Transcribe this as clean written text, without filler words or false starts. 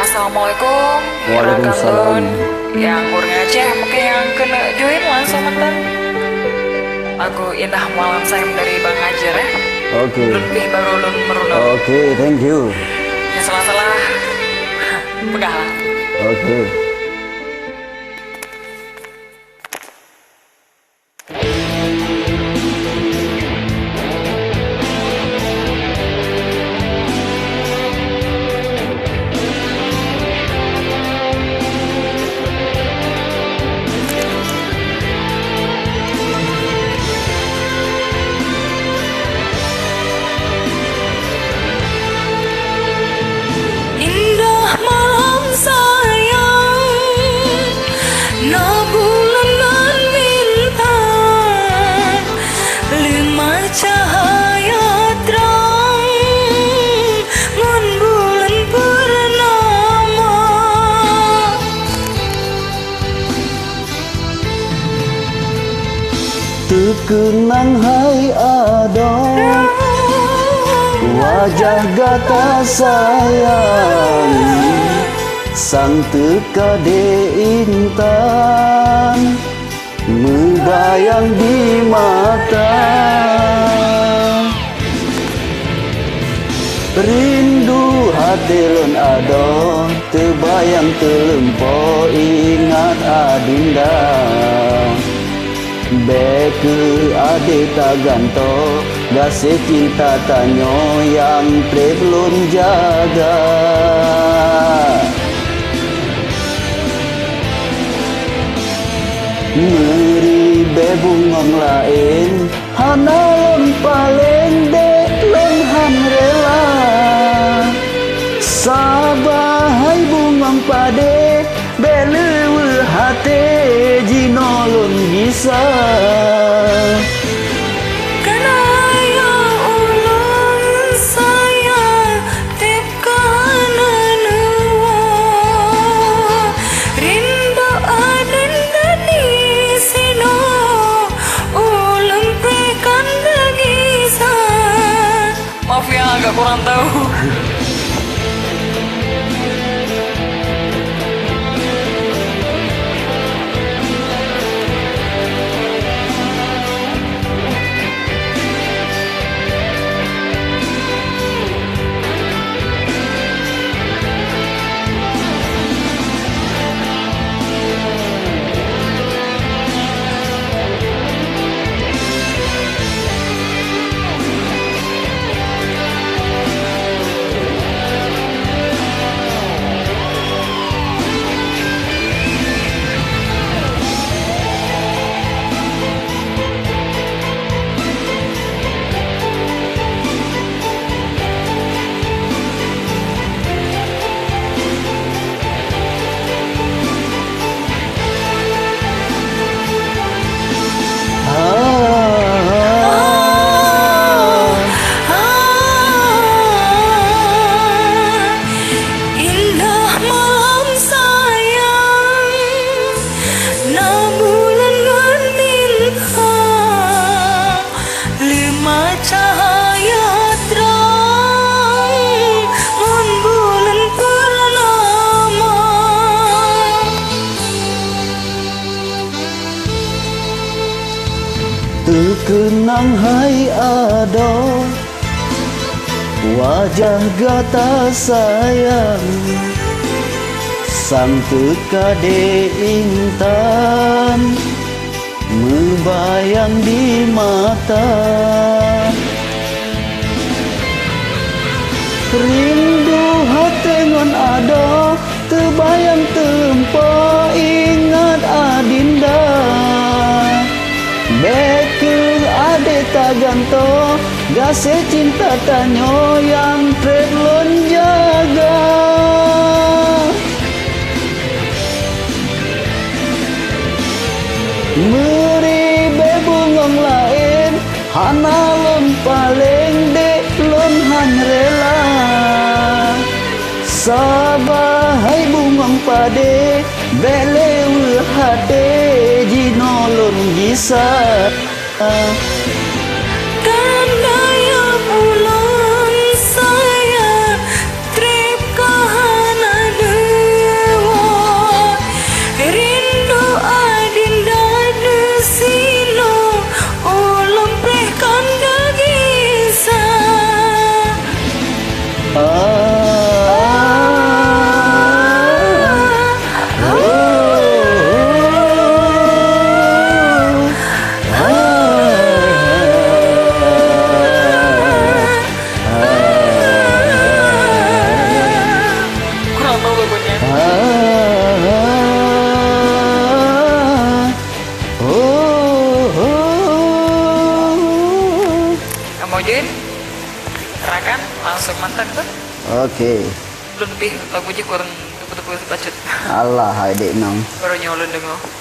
Assalamualaikum. Waalaikumsalam. Yang urang Aceh mungkin yang kena join langsung mantan. Lagu Indah Malam Sayang dari Bang Ajar ya. Oke. Lebih baru lun meruna. Oke, thank you. Yang salah-salah pegahlah. Oke. Indah malam sayang, na bulan nan bintang, lima cahaya terang, ngan bulan purnama. Terkenang hai adon, wajah gata sayang, sang tekade intan, membayang di mata. Rindu hati lon adon, terbayang terlempau ingat adinda. Beke ade tak ganto, gasih cinta tanyo yang perlu jaga. Meri bebungong lain, hana lon paling dek lon han rela. Sabahai bungong pade, belewe hati jinolon bisa. Kanaya ulun saya tepkanan wa, rindu adan tadi sino ulang tekan gisa. Maaf ya agak kurang tahu. Indah malam sayang, na bulan ngan bintang, lima cahaya terang, ngan bulan purnama. Terkenang hai adon, wajah gata sayang, sang tekade intan, membayang di mata. Rindu hati ngan ado, terbayang tempo ingat adinda. Beke ade tak ganto, gasih cinta tanyo yang perlu jaga. Meri bebungong lain, hana lon paling dek lon han rela. Sabahai bungong pade, belewe hati jinolon bisa. Kanaya ulun saya Join Rakan langsung mantap tuh. Oke. Lu lebih lagu aja kurang tepu-tepu bacut. Allah adik nang. Baru nyolong dengo.